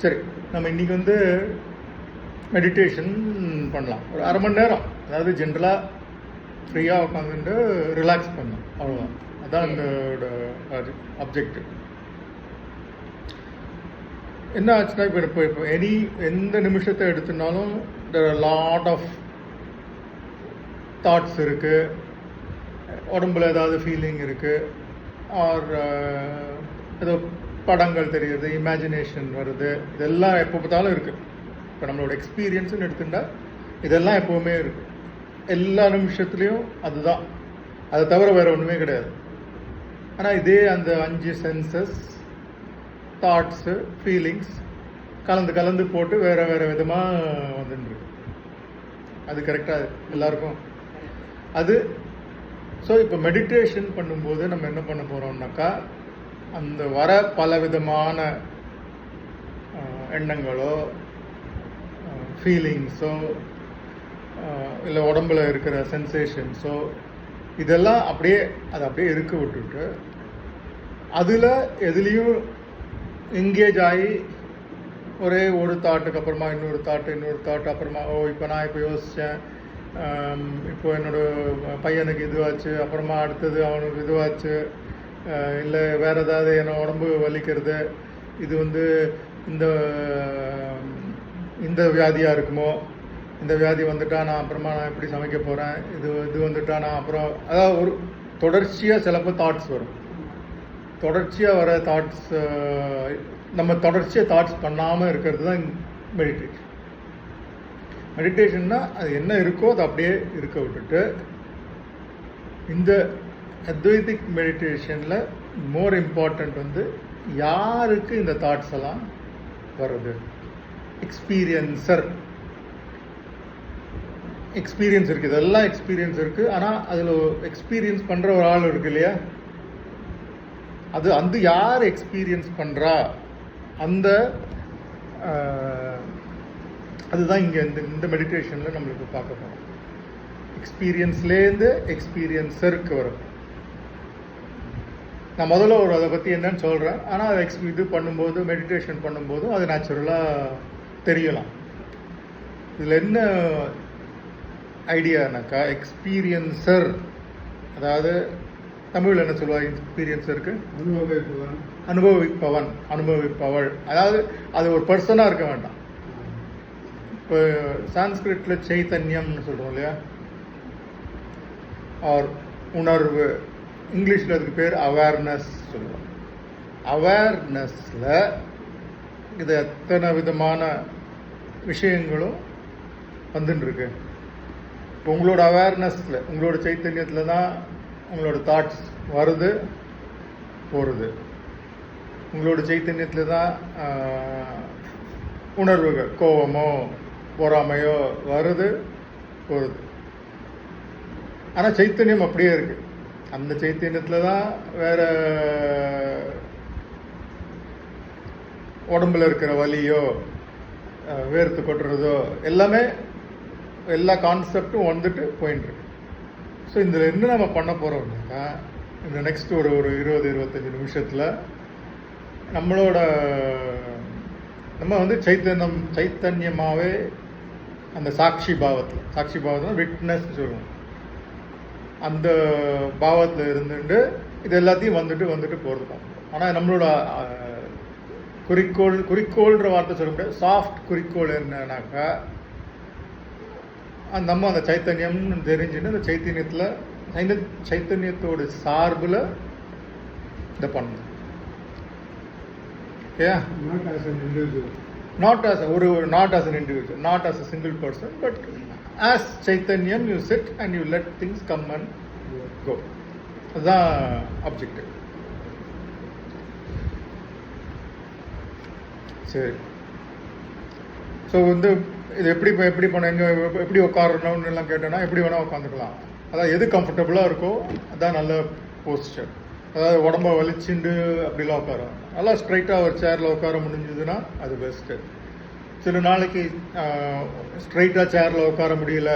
சரி, நம்ம இன்றைக்கி வந்து மெடிடேஷன் பண்ணலாம். ஒரு அரை மணி நேரம், அதாவது ஜென்ரலாக ஃப்ரீயாக உட்காந்துட்டு ரிலாக்ஸ் பண்ணலாம், அவ்வளோதான். அதுதான் என்னோட அப்ஜெக்டிவ். என்ன ஆச்சுன்னா, இப்போ எந்த நிமிஷத்தை எடுத்துனாலும் there are lot of thoughts இருக்குது, உடம்புல ஏதாவது ஃபீலிங் இருக்குது, ஆர் ஏதோ படங்கள் தெரியுது, இமேஜினேஷன் வருது, இதெல்லாம் எப்போ பார்த்தாலும் இருக்குது. இப்போ நம்மளோட எக்ஸ்பீரியன்ஸுன்னு எடுத்துட்டா இதெல்லாம் எப்போவுமே இருக்குது, எல்லா நிமிஷத்துலேயும் அதுதான், அதை தவிர வேறு ஒன்றுமே கிடையாது. ஆனால் இதே அந்த 5 சென்சஸ், தாட்ஸு, ஃபீலிங்ஸ் கலந்து போட்டு வேறு விதமாக வந்துட்டுருக்கு. அது கரெக்டாக எல்லாருக்கும் அது. ஸோ இப்போ மெடிடேஷன் பண்ணும்போது நம்ம என்ன பண்ண போகிறோம்னாக்கா, அந்த வர பலவிதமான எண்ணங்களோ ஃபீலிங்ஸோ இல்லை உடம்புல இருக்கிற சென்சேஷன்ஸோ இதெல்லாம் அதை அப்படியே இருக்க விட்டுட்டு, அதில் எதுலேயும் எங்கேஜ் ஆகி ஒரே ஒரு தாட்டுக்கு அப்புறமா இன்னொரு தாட்டு அப்புறமா இப்போ நான் இப்போ யோசித்தேன், இப்போ என்னோடய பையனுக்கு இதுவாச்சு, அப்புறமா அடுத்தது அவனுக்கு இதுவாச்சு, இல்லை வேறு ஏதாவது என்னோட உடம்பு வலிக்கிறது, இது வந்து இந்த வியாதியாக இருக்குமோ, இந்த வியாதி வந்துட்டால் நான் அப்புறமா நான் எப்படி சமைக்க போகிறேன், இது வந்துட்டால் நான் அப்புறம், அதாவது ஒரு தொடர்ச்சியாக சிலப்போ தாட்ஸ் வரும். தொடர்ச்சியாக வர தாட்ஸ், நம்ம தொடர்ச்சியாக தாட்ஸ் பண்ணாமல் இருக்கிறது தான் மெடிடேஷன். மெடிடேஷன்னா அது என்ன இருக்கோ அதை அப்படியே இருக்க விட்டுட்டு, இந்த அத்வைதிக் மெடிடேஷனில் மோர் இம்பார்ட்டண்ட் வந்து யாருக்கு இந்த தாட்ஸ் எல்லாம் வருது, எக்ஸ்பீரியன்ஸ் இருக்குது, இதெல்லாம் எக்ஸ்பீரியன்ஸ் இருக்குது. ஆனால் அதில் எக்ஸ்பீரியன்ஸ் பண்ணுற ஒரு ஆள் இருக்கு இல்லையா, அது யார் எக்ஸ்பீரியன்ஸ் பண்ணுறா, அதுதான் இங்கே இந்த மெடிடேஷனில் நம்மளுக்கு பார்க்க போகிறோம். எக்ஸ்பீரியன்ஸ்லேருந்து எக்ஸ்பீரியன்ஸருக்கு வரும். நான் முதல்ல அதை பற்றி என்னன்னு சொல்கிறேன். ஆனால் அதை இது பண்ணும்போது, மெடிடேஷன் பண்ணும்போதும் அது நேச்சுரலாக தெரியலாம். இதில் என்ன ஐடியானாக்கா, எக்ஸ்பீரியன்ஸர், அதாவது தமிழில் என்ன சொல்லுவாங்க எக்ஸ்பீரியன்ஸருக்கு? அனுபவிப்பவள். அதாவது அது ஒரு பர்சனாக இருக்க வேண்டாம். இப்போ சான்ஸ்கிரிட்டில் சைத்தன்யம்னு சொல்கிறோம் இல்லையா, ஆர் உணர்வு, இங்கிலீஷில் அதுக்கு பேர் அவேர்னஸ் சொல்லுவோம். அவேர்னஸில் இது எத்தனை விதமான விஷயங்களும் வந்துட்டுருக்கு. இப்போ உங்களோட அவேர்னஸில், உங்களோட சைத்தன்யத்தில் தான் உங்களோட தாட்ஸ் வருது போகிறது. உங்களோட சைத்தன்யத்தில் தான் உணர்வுகள், கோபமோ பொறாமையோ வருது போகிறது. ஆனால் சைத்தன்யம் அப்படியே இருக்குது. அந்த சைத்தன்யத்தில் தான் வேறு உடம்புல இருக்கிற வலியோ வேர்த்து கொட்டுறதோ எல்லாமே, எல்லா கான்செப்டும் வந்துட்டு போயின்ட்டுருக்கு. ஸோ இதில் என்ன நம்ம பண்ண போகிறோம்னாக்கா, இந்த நெக்ஸ்ட் ஒரு 20-25 நிமிஷத்தில் நம்ம வந்து சைத்தன்யமாகவே அந்த சாட்சி பாவத்தில் விட்னஸ் சொல்லுவோம், அந்த பாவத்தில் இருந்துட்டு இது எல்லாத்தையும் வந்துட்டு போகிறது தான். ஆனால் நம்மளோட குறிக்கோள்ன்ற வார்த்தை சொல்ல முடியாது. சாஃப்ட் குறிக்கோள் என்னன்னாக்கா, நம்ம அந்த சைத்தன்யம்னு தெரிஞ்சுன்னு அந்த சைத்தன்யத்தோட சார்பில் இதை பண்ணணும். Okay, not as an individual, not as a single person, but as Chaitanyam you sit and you let things come and go. அதுதான் அப்ஜெக்டிவ். சரி, ஸோ வந்து இது எப்படி பண்ண, எப்படி உட்காரணும்னு எல்லாம் கேட்டோன்னா, எப்படி வேணால் உட்காந்துக்கலாம். அதாவது எது கம்ஃபர்டபுளாக இருக்கோ அதுதான் நல்ல போஸ்டர். அதாவது உடம்ப வலிச்சுண்டு அப்படிலாம் உட்காரோம். நல்லா ஸ்ட்ரைட்டாக ஒரு சேரில் உட்கார முடிஞ்சதுன்னா அது பெஸ்ட்டு. சில நாளைக்கு ஸ்ட்ரைட்டாக சேரில் உட்கார முடியல,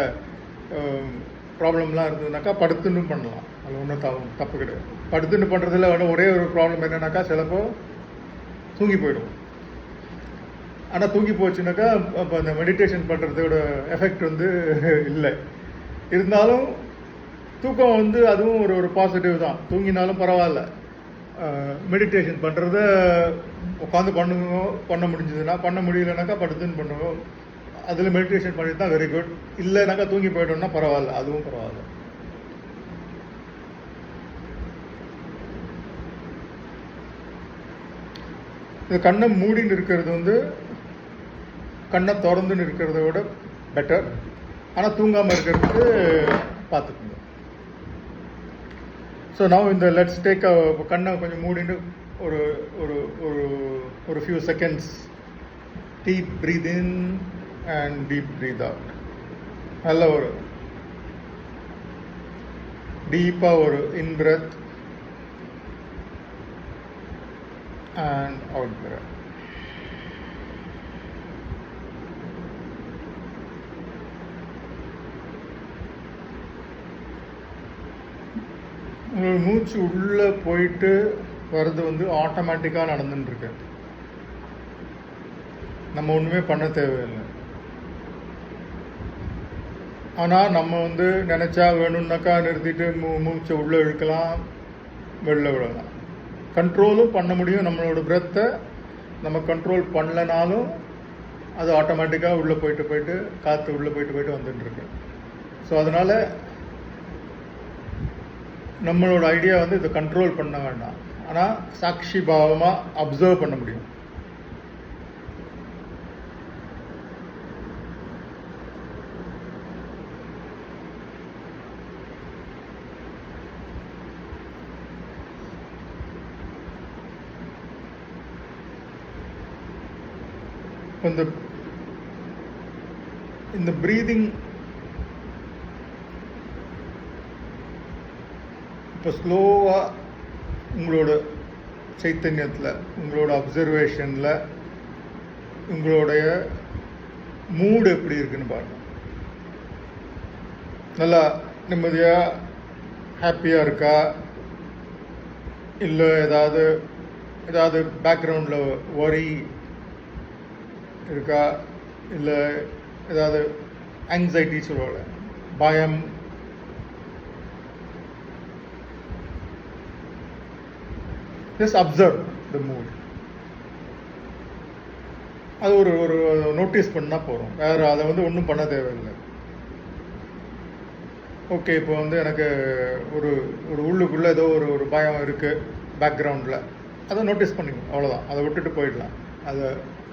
ப்ராப்ளம்லாம் இருந்ததுனாக்கா படுத்துன்னு பண்ணலாம். அது ஒன்றும் தப்பு கிடையாது. படுத்துன்னு பண்ணுறதுல ஒரே ஒரு ப்ராப்ளம் என்னன்னாக்கா, சிலப்போ தூங்கி போயிடும். ஆனால் தூங்கி போச்சுனாக்கா அப்போ அந்த மெடிடேஷன் பண்ணுறதோட எஃபெக்ட் வந்து இல்லை. இருந்தாலும் தூக்கம் வந்து அதுவும் ஒரு பாசிட்டிவ் தான். தூங்கினாலும் பரவாயில்ல, மெடிடேஷன் பண்ணுறத உட்காந்து பண்ண முடிஞ்சதுன்னா, பண்ண முடியலனாக்கா படுத்துன்னு பண்ணுவோம். அதில் மெடிடேஷன் பண்ணி தான் வெரி குட். இல்லைனாக்கா தூங்கி போய்ட்டோம்னா பரவாயில்ல, அதுவும் பரவாயில்ல. இது கண்ணை மூடின்னு இருக்கிறது வந்து கண்ணை திறந்துன்னு இருக்கிறத விட பெட்டர். ஆனால் தூங்காமல் இருக்கிறதுக்கு பார்த்துக்கோங்க. ஸோ நான் இந்த லெட்ஸ் டேக் கண்ணை கொஞ்சம் மூடின்னு ஒரு ஒரு ஒரு ஒரு few seconds deep breath in and deep breath out. நல்ல ஒரு டீப்பாக ஒரு in breath and out breath. உங்களுக்கு மூச்சு உள்ளே போயிட்டு வர்றது வந்து ஆட்டோமேட்டிக்காக நடந்துட்டுருக்கு. நம்ம ஒன்றுமே பண்ண தேவையில்லை. ஆனால் நம்ம வந்து நினச்சா வேணும்னாக்கா நிறுத்திட்டு மூச்சை உள்ளே இழுக்கலாம், வெளில விடலாம். கண்ட்ரோலும் பண்ண முடியும். நம்மளோட பிரெத்தை நம்ம கண்ட்ரோல் பண்ணலனாலும் அது ஆட்டோமேட்டிக்காக உள்ளே போயிட்டு காற்று உள்ளே போயிட்டு வந்துட்டுருக்கு. ஸோ அதனால் நம்மளோட ஐடியா வந்து இதை கண்ட்ரோல் பண்ண வேண்டாம், ஆனால் சாட்சி பாவமாக அப்சர்வ் பண்ண முடியும். இந்த ப்ரீதிங் இப்போ ஸ்லோவாக உங்களோட சைத்தன்யத்தில், உங்களோட அப்சர்வேஷனில் உங்களுடைய மூடு எப்படி இருக்குன்னு பாருங்கள். நல்லா நிம்மதியாக ஹாப்பியாக இருக்கா, இல்லை ஏதாவது பேக்ரவுண்டில் வரி இருக்கா, இல்லை ஏதாவது ஆங்ஸைட்டி சொல்லுவாங்க, பயம், ஜஸ்ட் அப்சர்வ் த மூட். அது ஒரு நோட்டீஸ் பண்ணால் போகிறோம், வேறு அதை வந்து ஒன்றும் பண்ண தேவையில்லை. ஓகே, இப்போ வந்து எனக்கு ஒரு உள்ளுக்குள்ளே ஏதோ ஒரு பயம் இருக்குது பேக்ரவுண்டில், அதை நோட்டீஸ் பண்ணிக்கணும், அவ்வளோதான். அதை விட்டுட்டு போயிடலாம்.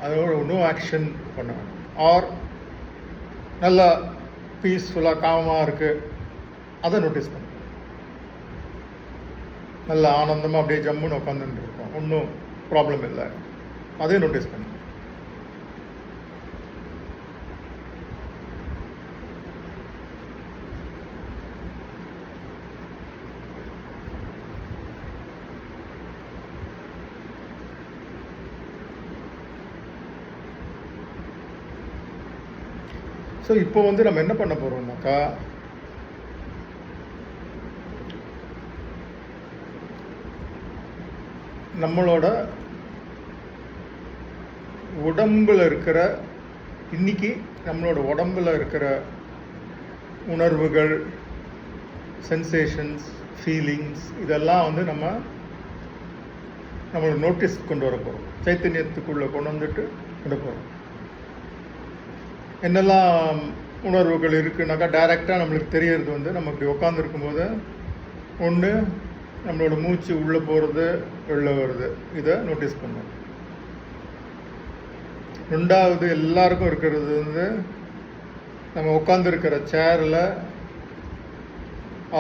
அதோட ஒன்றும் ஆக்ஷன் பண்ண வேணும். ஆர் நல்லா பீஸ்ஃபுல்லாக காமமாக இருக்குது, அதை நோட்டீஸ் பண்ணணும். நல்லா ஆனந்தமாக அப்படியே ஜம்முன்னு உட்காந்துட்டு இருக்கோம், ஒன்றும் ப்ராப்ளம் இல்லை, அதே நோட்டீஸ் பண்ணணும். ஸோ இப்போ வந்து நம்ம என்ன பண்ண போகிறோம்னாக்கா, நம்மளோட உடம்பில் இருக்கிற இன்னைக்கு நம்மளோட உடம்பில் இருக்கிற உணர்வுகள், சென்சேஷன்ஸ், ஃபீலிங்ஸ், இதெல்லாம் வந்து நம்மளோட நோட்டீஸ் கொண்டு வர போகிறோம், சைத்தன்யத்துக்குள்ளே கொண்டு வந்துட்டு கொண்டு போகிறோம். என்னெல்லாம் உணர்வுகள் இருக்குனாக்கா டைரெக்டாக நம்மளுக்கு தெரியறது வந்து நம்ம இப்படி உட்காந்துருக்கும்போது, ஒன்று நம்மளோட மூச்சு உள்ளே போகிறது வெளில வருது, இதை நோட்டீஸ் பண்ணும். ரெண்டாவது எல்லாருக்கும் இருக்கிறது வந்து நம்ம உட்காந்துருக்கிற சேரில்,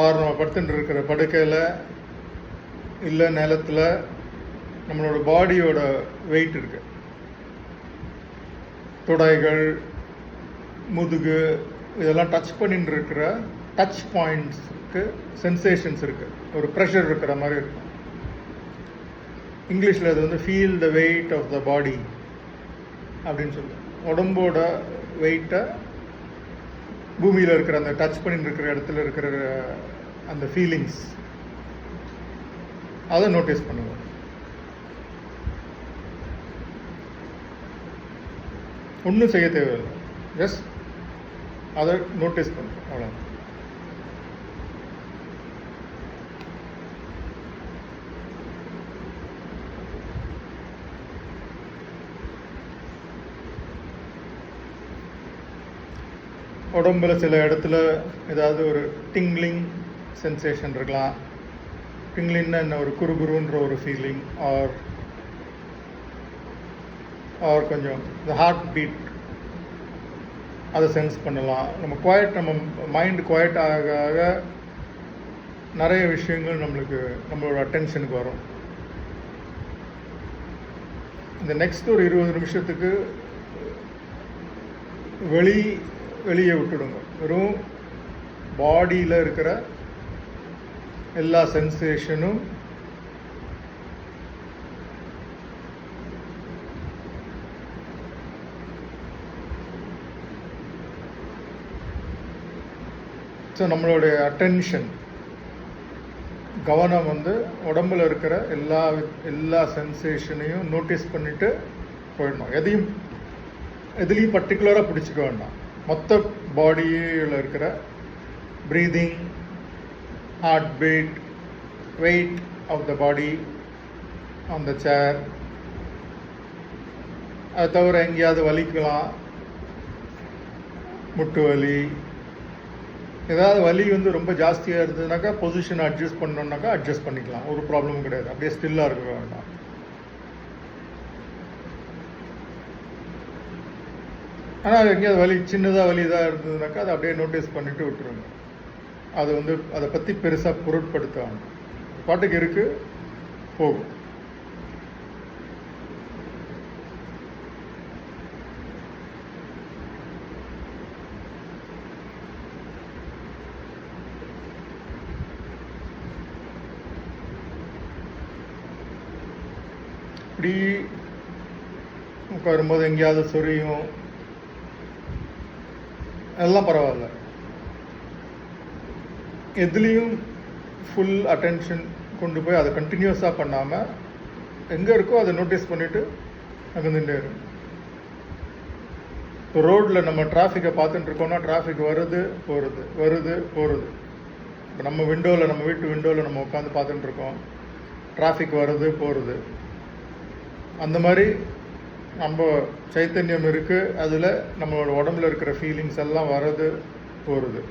ஆறு நம்ம படுத்துட்டு இருக்கிற படுக்கையில், இல்லை நிலத்தில் நம்மளோட பாடியோட வெயிட் இருக்குது. தொடைகள், முதுகு, இதெல்லாம் டச் பண்ணிட்டு இருக்கிற டச் பாயிண்ட்ஸுக்கு சென்சேஷன்ஸ் இருக்குது, ஒரு ப்ரெஷர் இருக்கிற மாதிரி இருக்கும். இங்கிலீஷில் அது வந்து feel the weight of the body அப்படின்னு சொல்லுவோம். உடம்போட வெயிட்டை பூமியில் இருக்கிற அந்த டச் பண்ணிட்டு இருக்கிற இடத்துல இருக்கிற அந்த ஃபீலிங்ஸ், அதை நோட்டீஸ் பண்ணுவோம். ஒன்றும் செய்ய தேவையில்லை, ஜஸ்ட் அதை நோட்டீஸ் பண்ணுறோம், அவ்வளோ. உடம்புல சில இடத்துல ஏதாவது ஒரு டிங்லிங் சென்சேஷன் இருக்கலாம். டிங்லிங்னா என்ன, ஒரு குறுகுருன்ற ஒரு ஃபீலிங், ஆர் கொஞ்சம் இந்த ஹார்ட் பீட் அதை சென்ஸ் பண்ணலாம். நம்ம மைண்டு குவைட் ஆக ஆக நிறைய விஷயங்கள் நம்மளோட அட்டென்ஷனுக்கு வரும். இந்த நெக்ஸ்ட் ஒரு 20 நிமிஷத்துக்கு வெளியே விட்டுடுங்க. வெறும் பாடியில் இருக்கிற எல்லா சென்சேஷனும் ஸோ நம்மளுடைய அட்டென்ஷன், கவனம் உடம்புல இருக்கிற எல்லா சென்சேஷனையும் நோட்டீஸ் பண்ணிட்டு போயிடணும். எதுலேயும் பர்டிகுலராக பிடிச்சிக்க வேண்டாம். மொத்த பாடியில் இருக்கிற breathing, heartbeat, weight of the body on the chair. அது தவிர எங்கேயாவது வலிக்கலாம், முட்டு வலி, ஏதாவது வலி ரொம்ப ஜாஸ்தியாக இருந்ததுனாக்கா பொசிஷனை அட்ஜஸ்ட் பண்ணோம்னாக்கா அட்ஜஸ்ட் பண்ணிக்கலாம், ஒரு ப்ராப்ளமும் கிடையாது. அப்படியே ஸ்டில்லாக இருக்க வேண்டாம். ஆனால் எங்கேயாவது சின்னதாக வலி இதாக இருந்ததுனாக்கா அதை அப்படியே நோட்டீஸ் பண்ணிவிட்டு விட்டுருங்க. அது அதை பற்றி பெருசாக பொருட்படுத்த வேண்டாம், பாட்டுக்கு இருக்கு, போகும். இப்படி உட்காரும்போது எங்கேயாவது சொரியும், எல்லாம் பரவாயில்ல. எதுலேயும் ஃபுல் அட்டென்ஷன் கொண்டு போய் அதை கண்டினியூஸாக பண்ணாமல் எங்கே இருக்கோ அதை நோட்டீஸ் பண்ணிவிட்டு நகர்ந்துட்டே இருக்கும். இப்போ ரோட்டில் நம்ம டிராஃபிக்கை பார்த்துட்டு இருக்கோம்னா டிராஃபிக் வருது போகிறது. இப்போ நம்ம வீட்டு விண்டோவில் நம்ம உட்காந்து பார்த்துட்டு இருக்கோம், டிராஃபிக் வருது போகிறது. அந்த மாதிரி நம்ம சைத்தன்யம் இருக்குது, அதில் நம்மளோட உடம்புல இருக்கிற ஃபீலிங்ஸ் எல்லாம் வர்றது போகிறது.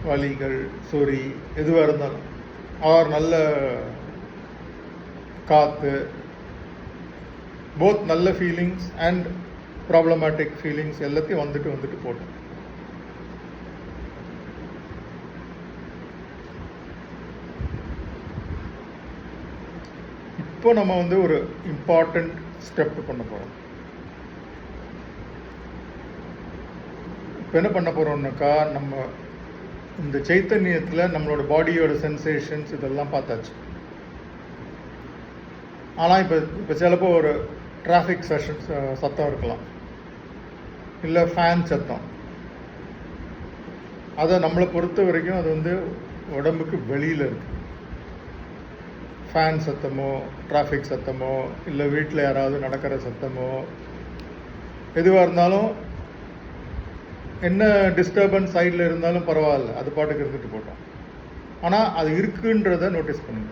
வலிகள், சொறி, எதுவாக இருந்தாலும், ஆர் நல்ல காற்று, போத் நல்ல ஃபீலிங்ஸ் அண்ட் ப்ராப்ளமேட்டிக் ஃபீலிங்ஸ் எல்லாத்தையும் வந்துட்டு போட்டோம். இப்போ நம்ம ஒரு இம்பார்ட்டண்ட் ஸ்டெப் பண்ண போகிறோம். இப்போ என்ன பண்ண போகிறோம்னாக்கா, நம்ம இந்த சைத்தன்யத்தில் நம்மளோட பாடியோட சென்சேஷன்ஸ் இதெல்லாம் பார்த்தாச்சு. ஆனால் இப்போ சிலப்போ ஒரு டிராஃபிக் சத்தம் இருக்கலாம், இல்லை ஃபேன் சத்தம். அதை நம்மளை பொறுத்த வரைக்கும் அது உடம்புக்கு வெளியில் இருக்குது. ஃபேன் சத்தமோ, டிராஃபிக் சத்தமோ, இல்லை வீட்டில் யாராவது நடக்கிற சத்தமோ, எதுவாக இருந்தாலும், என்ன டிஸ்டர்பன்ஸ் சைடில் இருந்தாலும் பரவாயில்ல, அது பாட்டுக்கு இருந்துட்டு போட்டோம். ஆனால் அது இருக்குன்றத நோட்டீஸ் பண்ணுங்க.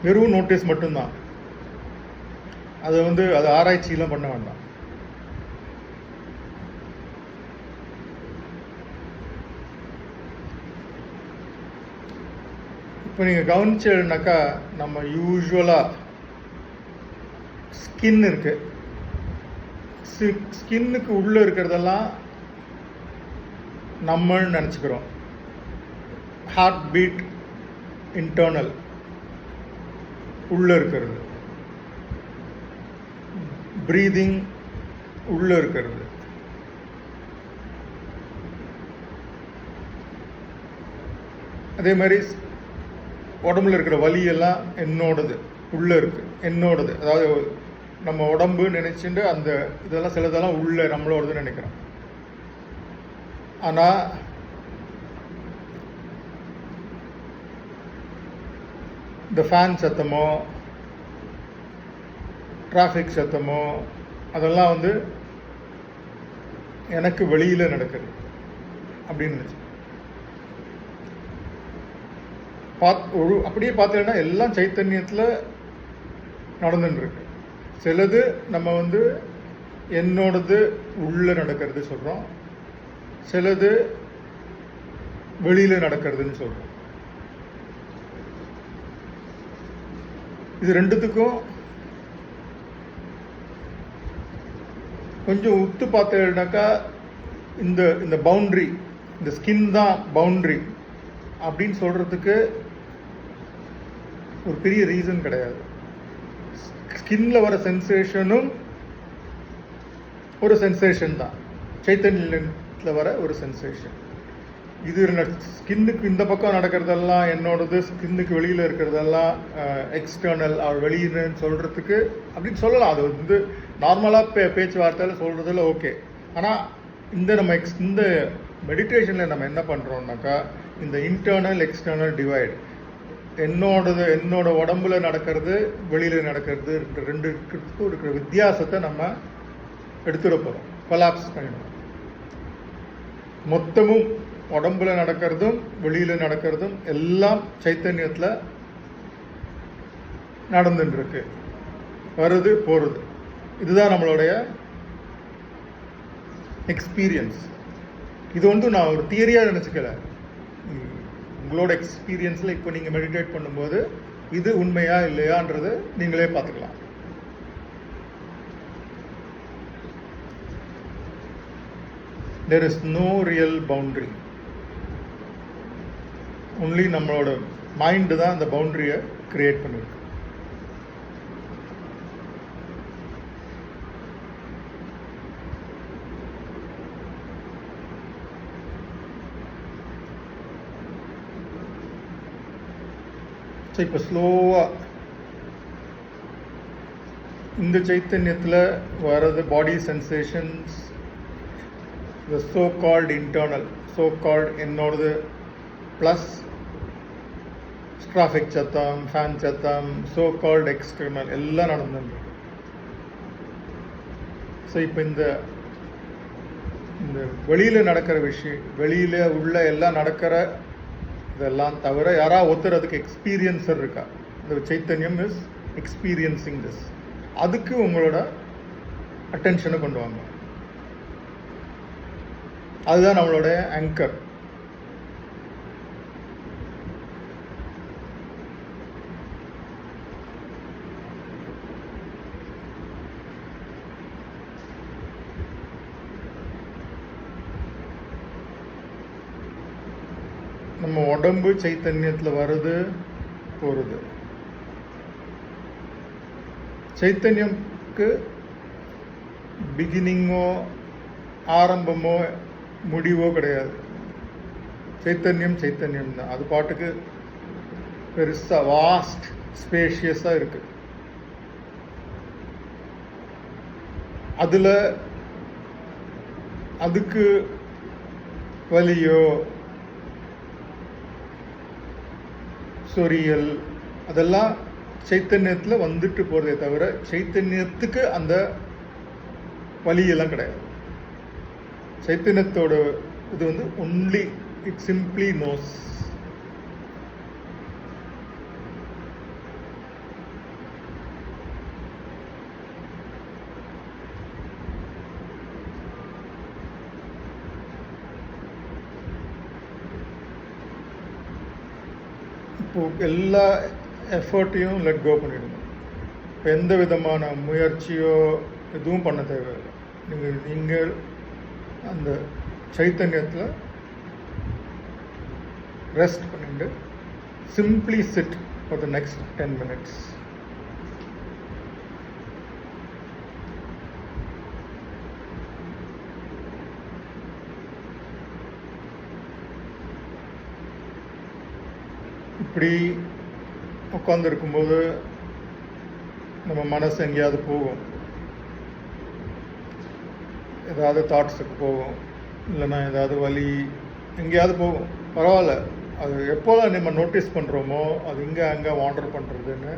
வெறும் நோட்டீஸ் மட்டும்தான், அது அது ஆராய்ச்சியெல்லாம் பண்ண வேண்டாம். இப்போ நீங்கள் கவனிச்சேன்னாக்கா, நம்ம யூஸ்வலாக ஸ்கின் இருக்கு, ஸ்கின்னுக்கு உள்ளே இருக்கிறதெல்லாம் நம்மன்னு நினச்சிக்கிறோம். ஹார்ட் பீட் இன்டர்னல் உள்ளே இருக்கிறது, ப்ரீதிங் உள்ளே இருக்கிறது, அதே மாதிரி உடம்புல இருக்கிற வலியெல்லாம் என்னோடது, உள்ளே இருக்குது என்னோடது. அதாவது நம்ம உடம்பு நினைச்சுட்டு அந்த இதெல்லாம் சிலதெல்லாம் உள்ளே நம்மளோடதுன்னு நினைக்கிறோம். ஆனால் இந்த ஃபேன் சத்தமோ டிராஃபிக் சத்தமோ அதெல்லாம் வந்து எனக்கு வெளியில் நடக்குது அப்படின்னு நினச்சி அப்படியே பார்த்தீங்கன்னா எல்லாம் சைத்தன்யத்தில் நடந்துட்டுருக்கு. சிலது நம்ம வந்து என்னோடது உள்ளே நடக்கிறது சொல்கிறோம், சிலது வெளியில் நடக்கிறதுன்னு சொல்கிறோம். இது ரெண்டுத்துக்கும் கொஞ்சம் உத்து பார்த்தேன்னாக்கா இந்த இந்த பவுண்ட்ரி, இந்த ஸ்கின் தான் பவுண்ட்ரி அப்படின்னு சொல்கிறதுக்கு ஒரு பெரிய ரீசன் கிடையாது. ஸ்கின்ல வர சென்சேஷனும் ஒரு சென்சேஷன் தான், சைத்தன்யத்தில் வர ஒரு சென்சேஷன். இது ஸ்கின்னுக்கு இந்த பக்கம் நடக்கிறதெல்லாம் என்னோடது, ஸ்கின்னுக்கு வெளியில் இருக்கிறதெல்லாம் எக்ஸ்டர்னல் அவர் வெளியின்னு சொல்கிறதுக்கு அப்படின்னு சொல்லலாம். அது வந்து நார்மலாக பேச்சுவார்த்தையில் சொல்கிறதுல ஓகே. ஆனால் இந்த மெடிடேஷனில் நம்ம என்ன பண்ணுறோம்னாக்கா இந்த இன்டர்னல் எக்ஸ்டர்னல் டிவைடு, என்னோட உடம்புல நடக்கிறது வெளியில் நடக்கிறது ரெண்டுக்கும் இருக்கிற வித்தியாசத்தை நம்ம எடுத்துட போகிறோம், கொலாப்ஸ் பண்ணிடுவோம். மொத்தமும் உடம்புல நடக்கிறதும் வெளியில் நடக்கிறதும் எல்லாம் சைத்தன்யத்தில் நடந்துட்டுருக்கு, வருது போகிறது. இதுதான் நம்மளுடைய எக்ஸ்பீரியன்ஸ். இது வந்து நான் ஒரு தியரியாக நினச்சிக்கல, உங்களோட எக்ஸ்பீரியன்ஸில் இப்போ நீங்கள் மெடிடேட் பண்ணும்போது இது உண்மையா இல்லையான்றது நீங்களே பார்த்துக்கலாம். There is no real boundary. Only நம்மளோட மைண்டு தான் அந்த பவுண்டரியை கிரியேட் பண்ணிருக்கு. இப்போ ஸ்லோவாக இந்த சைத்தன்யத்தில் வர்றது பாடி sensations, the so-called internal, so-called என்னோடது ப்ளஸ் டிராஃபிக் சத்தம், ஃபேன் சத்தம், so-called எக்ஸ்டர்னல் எல்லாம் நடந்துருக்கு. ஸோ இப்போ இந்த வெளியில் நடக்கிற விஷயம், வெளியில் உள்ள எல்லாம் நடக்கிற இதெல்லாம் தவிர யாராவது ஒருத்தர் அதுக்கு எக்ஸ்பீரியன்ஸர் இருக்கா, இந்த சைத்தன்யம் இஸ் எக்ஸ்பீரியன்சிங் திஸ், அதுக்கு உங்களோட அட்டென்ஷனை கொண்டு வாங்க. அதுதான் நம்மளோட ஆங்கர். நம்ம உடம்பு சைத்தன்யத்தில் வருது போகிறது. சைத்தன்யம்க்கு பிகினிங்கோ ஆரம்பமோ முடிவோ கிடையாது. சைத்தன்யம் சைத்தன்யம் தான், அது பாட்டுக்கு பெருசாக வாஸ்ட் ஸ்பேஷியஸாக இருக்கு. அதில் அதுக்கு வலியோ சொரியல் அதெல்லாம் சைத்தன்யத்தில் வந்துட்டு போகிறதே தவிர சைத்தன்யத்துக்கு அந்த வலியெல்லாம் கிடையாது. சைத்தன்யத்தோட இது வந்து ஒன்லி இட் சிம்பிளி நோஸ். இப்போ எல்லா எஃபர்ட்டையும் லெட் கோ பண்ணிடுங்க. இப்போ எந்த விதமான முயற்சியோ எதுவும் பண்ண தேவையில்லை. நீங்கள் அந்த சைத்தன்யத்தில் ரெஸ்ட் பண்ணிட்டு simply chit for the next 10 minutes. இப்படி உட்காந்துருக்கும்போது நம்ம மனசு எங்கேயாவது போகும், ஏதாவது தாட்ஸுக்கு போகும், இல்லைன்னா ஏதாவது வலி எங்கேயாவது போகும். பரவாயில்ல, அது எப்போதான் நம்ம நோட்டீஸ் பண்ணுறோமோ அது இங்கே அங்கே வாண்டர் பண்ணுறதுன்னு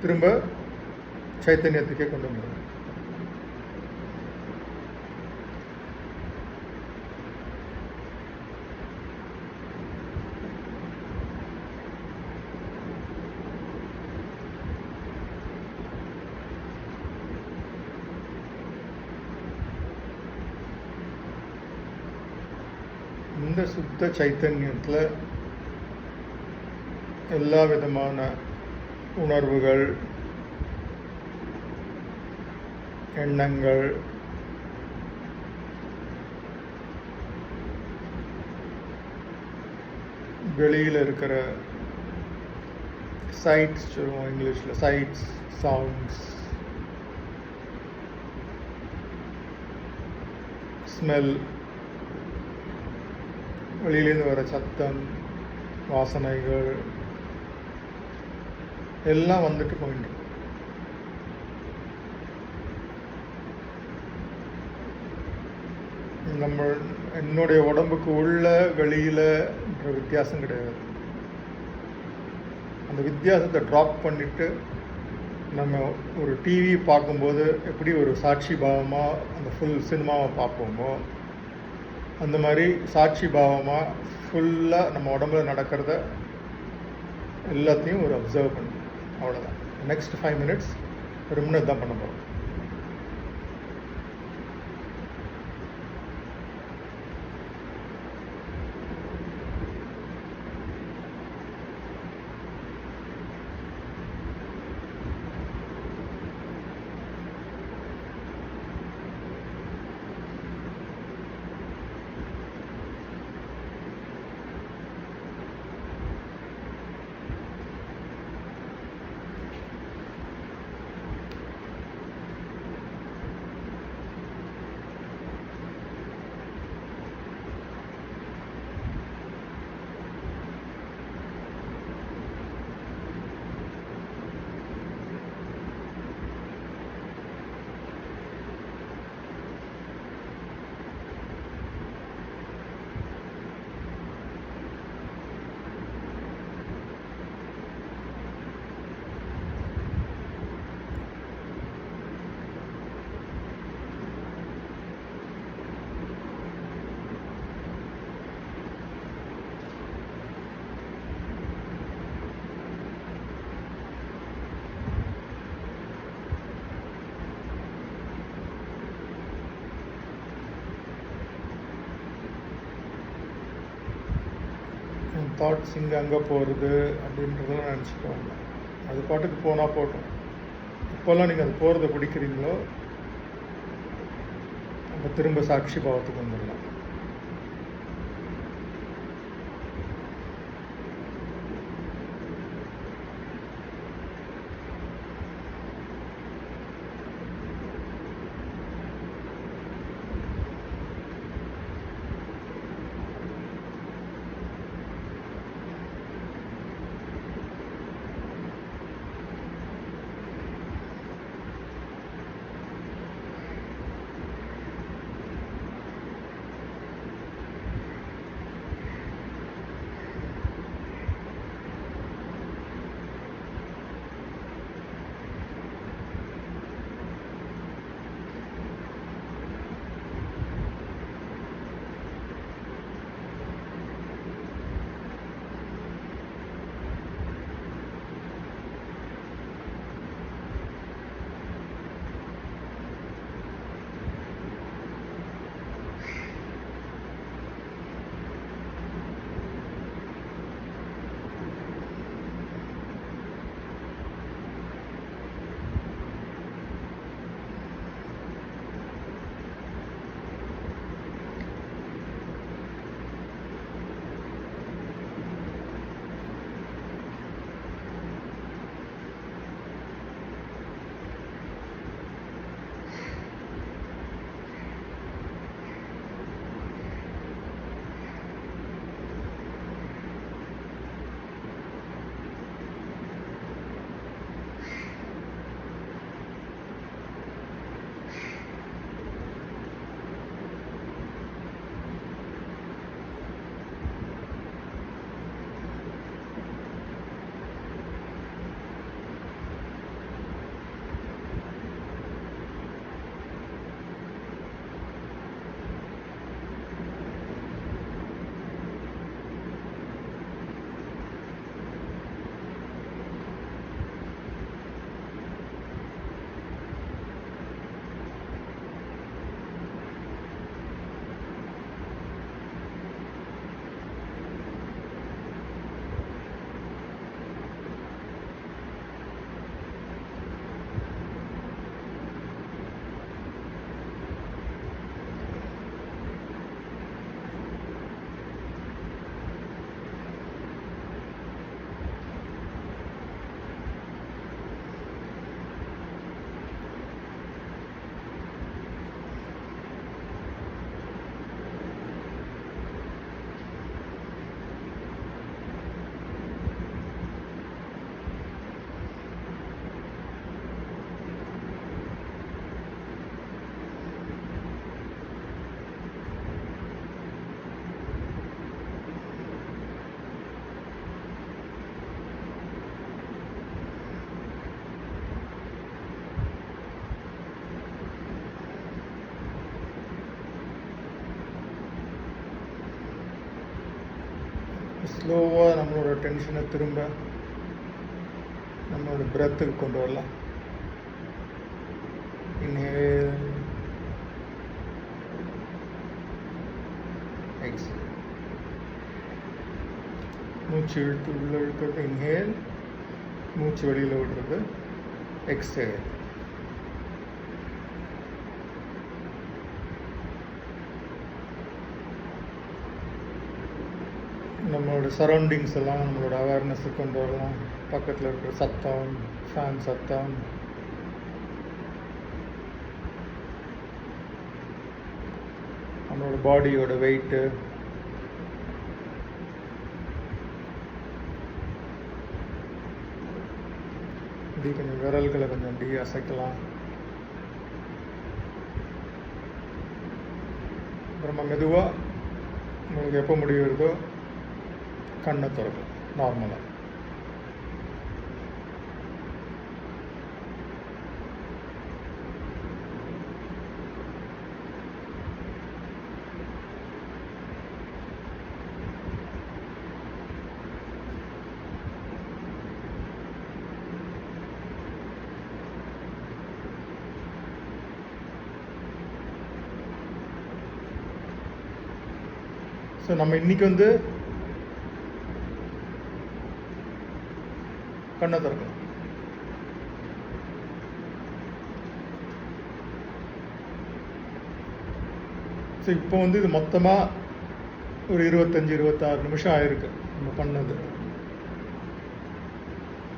திரும்ப சைத்தன்யத்துக்கே கொண்டு வந்துடும். இந்த சுத்த சைத்தன்யத்தில் எல்லா விதமான உணர்வுகள், எண்ணங்கள், வெளியில் இருக்கிற சைட்ஸ் சொல்லுவோம் இங்கிலீஷில், சைட்ஸ், சவுண்ட்ஸ், ஸ்மெல், வெளியிலேருந்து வர சத்தம், வாசனைகள் எல்லாம் வந்துட்டு போயிட்டு நம்ம என்னுடைய உடம்புக்கு உள்ள வெளியில் வித்தியாசம் கிடையாது. அந்த வித்தியாசத்தை ட்ராப் பண்ணிவிட்டு நம்ம ஒரு டிவி பார்க்கும்போது எப்படி ஒரு சாட்சி பாவமாக அந்த ஃபுல் சினிமாவை பார்ப்போமோ அந்த மாதிரி சாட்சி பாவமாக ஃபுல்லாக நம்ம உடம்புல நடக்கிறத எல்லாத்தையும் ஒரு அப்சர்வ் பண்ணணும். அவ்வளோதான். நெக்ஸ்ட் 5 minutes வெறும்னு இதுதான் பண்ண போகிறோம். தாட்ஸ் இங்கே அங்கே போகிறது அப்படின்றதெல்லாம் நினச்சிக்கோங்க. அது பாட்டுக்கு போனால் போட்டோம். எப்போல்லாம் நீங்கள் அது போகிறத பிடிக்கிறீங்களோ அப்போ திரும்ப சாட்சி பாவத்துக்கு வந்துடலாம். ஸ்லோவாக நம்மளோட டென்ஷனை திரும்ப நம்மளோட பிரெத்துக்கு கொண்டு வரலாம். Inhale, exhale. மூச்சு இழுத்து உள்ள இழுக்கிறது இன்ஹேல், மூச்சு வெளியில் விடுறது எக்ஸேல். நம்மளோட சரௌண்டிங்ஸ் எல்லாம் நம்மளோட அவேர்னஸுக்கு கொண்டு வரலாம். பக்கத்தில் இருக்கிற சத்தம், ஃபேன் சத்தம், நம்மளோட பாடியோட வெயிட்டு, இப்படி கொஞ்சம் விரல்களை கொஞ்சம் அப்படி அசைக்கலாம். அப்புறமா மெதுவாக உங்களுக்கு எப்போ முடியுறதோ கண்ணை திறக்கும் நார்மலாக. ஸோ நம்ம இன்னைக்கு வந்து கண்ணை திறக்கலாம். ஸோ இப்போ வந்து இது மொத்தமாக ஒரு 25-26 நிமிஷம் ஆயிருக்கு நம்ம பண்ணது.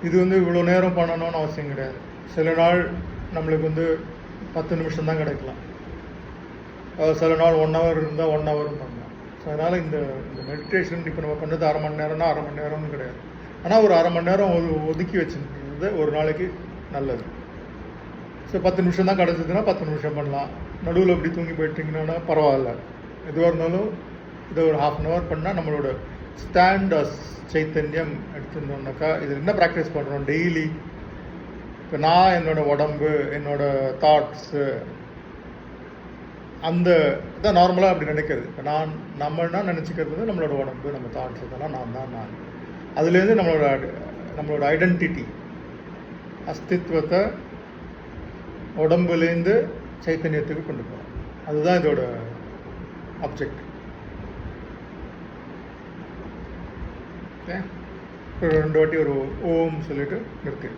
இது வந்து இவ்வளோ நேரம் பண்ணணும்னு அவசியம் கிடையாது. சில நாள் நம்மளுக்கு வந்து 10 நிமிஷம் தான் கிடைக்கலாம். சில நாள் 1 ஹவர் இருந்தால் 1 ஹவரும் பண்ணலாம். ஸோ அதனால் இந்த மெடிடேஷன் இப்போ நம்ம பண்ணது அரை மணி நேரம்னா அரை மணி நேரம்னு கிடையாது. ஆனால் ஒரு அரை மணி நேரம் ஒதுக்கி வச்சுருக்கிறது ஒரு நாளைக்கு நல்லது. ஸோ 10 நிமிஷம் தான் கிடச்சிதுன்னா 10 நிமிஷம் பண்ணலாம். நடுவில் அப்படி தூங்கி போயிட்டீங்கன்னா பரவாயில்ல. எதுவாக இருந்தாலும் இதை ஒரு ½ அன் ஹவர் பண்ணால் நம்மளோட ஸ்டாண்ட் சைத்தன்யம் எடுத்துருந்தோம்னாக்கா இது என்ன ப்ராக்டிஸ் பண்ணுறோம் டெய்லி. இப்போ நான் என்னோடய உடம்பு, என்னோடய தாட்ஸு, அந்த இதான் நார்மலாக அப்படி நினைக்கிறது. இப்போ நம்மனா நினச்சிக்கிறது வந்து நம்மளோட உடம்பு, நம்ம தாட்ஸ், இதெல்லாம் நான். அதுலேருந்து நம்மளோட ஐடென்டிட்டி, அஸ்தித்வத்தை உடம்புலேருந்து சைத்தன்யத்துக்கு கொண்டு போகிறோம். அதுதான் இதோட ஆப்ஜெக்ட். ஓகே, ஒரு 2 வாட்டி ஒரு ஓம் சொல்லிட்டு நிறுத்தி.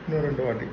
இன்னும் 2 வாட்டி.